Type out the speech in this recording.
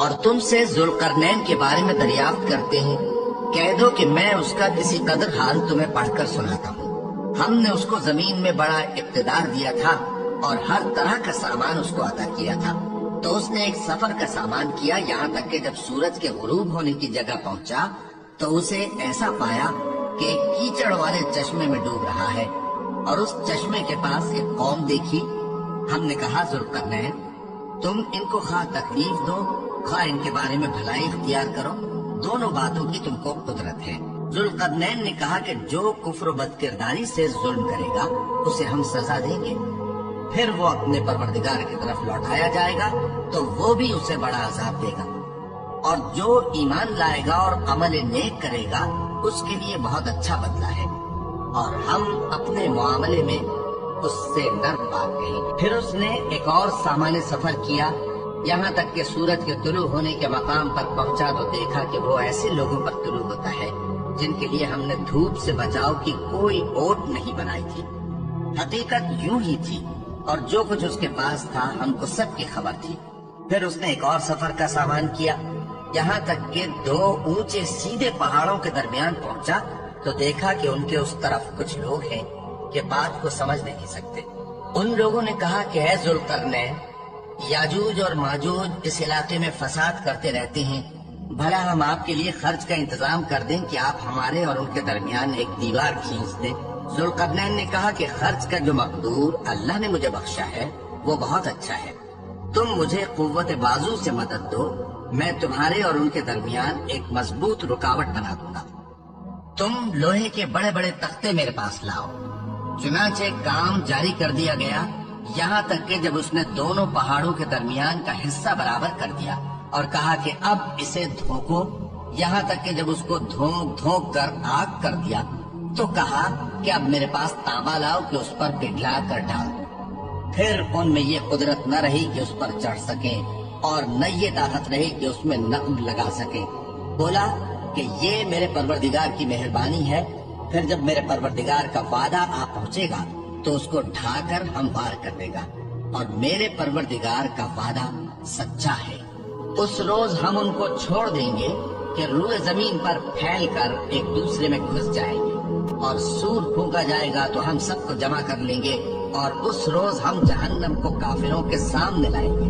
اور تم سے ذوالقرنین کے بارے میں دریافت کرتے ہیں، کہہ دو کہ میں اس کا کسی قدر حال تمہیں پڑھ کر سناتا ہوں۔ ہم نے اس کو زمین میں بڑا اقتدار دیا تھا اور ہر طرح کا سامان اس کو عطا کیا تھا، تو اس نے ایک سفر کا سامان کیا، یہاں تک کہ جب سورج کے غروب ہونے کی جگہ پہنچا تو اسے ایسا پایا کہ ایک کیچڑ والے چشمے میں ڈوب رہا ہے، اور اس چشمے کے پاس ایک قوم دیکھی۔ ہم نے کہا ذوالقرنین، تم ان کو خواہ تکلیف دو خواہ ان کے بارے میں بھلائی اختیار کرو، دونوں باتوں کی تم کو قدرت ہے۔ ذوالقرنین نے کہا کہ جو کفر و بد کرداری سے ظلم کرے گا اسے ہم سزا دیں گے، پھر وہ اپنے پروردگار کی طرف لوٹایا جائے گا تو وہ بھی اسے بڑا عذاب دے گا، اور جو ایمان لائے گا اور عمل نیک کرے گا اس کے لیے بہت اچھا بدلہ ہے، اور ہم اپنے معاملے میں اس سے ڈر پاک گئے۔ پھر اس نے ایک اور سامان سفر کیا، یہاں تک کہ سورج کے طلوع ہونے کے مقام پر پہنچا تو دیکھا کہ وہ ایسے لوگوں پر طلوع ہوتا ہے جن کے لیے ہم نے دھوپ سے بچاؤ کی کوئی اوٹ نہیں بنائی تھی۔ حقیقت یوں ہی تھی، اور جو کچھ اس کے پاس تھا ہم کو سب کی خبر تھی۔ پھر اس نے ایک اور سفر کا سامان کیا، یہاں تک کہ دو اونچے سیدھے پہاڑوں کے درمیان پہنچا تو دیکھا کہ ان کے اس طرف کچھ لوگ ہیں کہ بات کو سمجھ نہیں سکتے۔ ان لوگوں نے کہا کہ اے ذوالقرنین، یاجوج اور ماجوج اس علاقے میں فساد کرتے رہتے ہیں، بھلا ہم آپ کے لیے خرچ کا انتظام کر دیں کہ آپ ہمارے اور ان کے درمیان ایک دیوار کھینچ دیں۔ ذوالقرنین نے کہا کہ خرچ کا جو مقدور اللہ نے مجھے بخشا ہے وہ بہت اچھا ہے، تم مجھے قوت بازو سے مدد دو، میں تمہارے اور ان کے درمیان ایک مضبوط رکاوٹ بنا دوں گا۔ تم لوہے کے بڑے بڑے تختے میرے پاس لاؤ۔ چنانچہ کام جاری کر دیا گیا، یہاں تک کہ جب اس نے دونوں پہاڑوں کے درمیان کا حصہ برابر کر دیا اور کہا کہ اب اسے دھوکو، یہاں تک کہ جب اس کو دھونک دھونک کر آگ کر دیا تو کہا کہ اب میرے پاس تانبا لاؤ کہ اس پر پگھلا کر ڈال دو۔ پھر ان میں یہ قدرت نہ رہی کہ اس پر چڑھ سکیں اور نہ یہ طاقت رہی کہ اس میں نقب لگا سکیں۔ بولا کہ یہ میرے پروردگار کی مہربانی ہے، پھر جب میرے پروردگار کا وعدہ آ پہنچے گا تو اس کو ڈھا کر ہموار کر دے گا، اور میرے پروردگار کا وعدہ سچا ہے۔ اس روز ہم ان کو چھوڑ دیں گے کہ روئے زمین پر پھیل کر ایک دوسرے میں گھس جائیں گے، اور سور پھونکا جائے گا تو ہم سب کو جمع کر لیں گے، اور اس روز ہم جہنم کو کافروں کے سامنے لائیں گے۔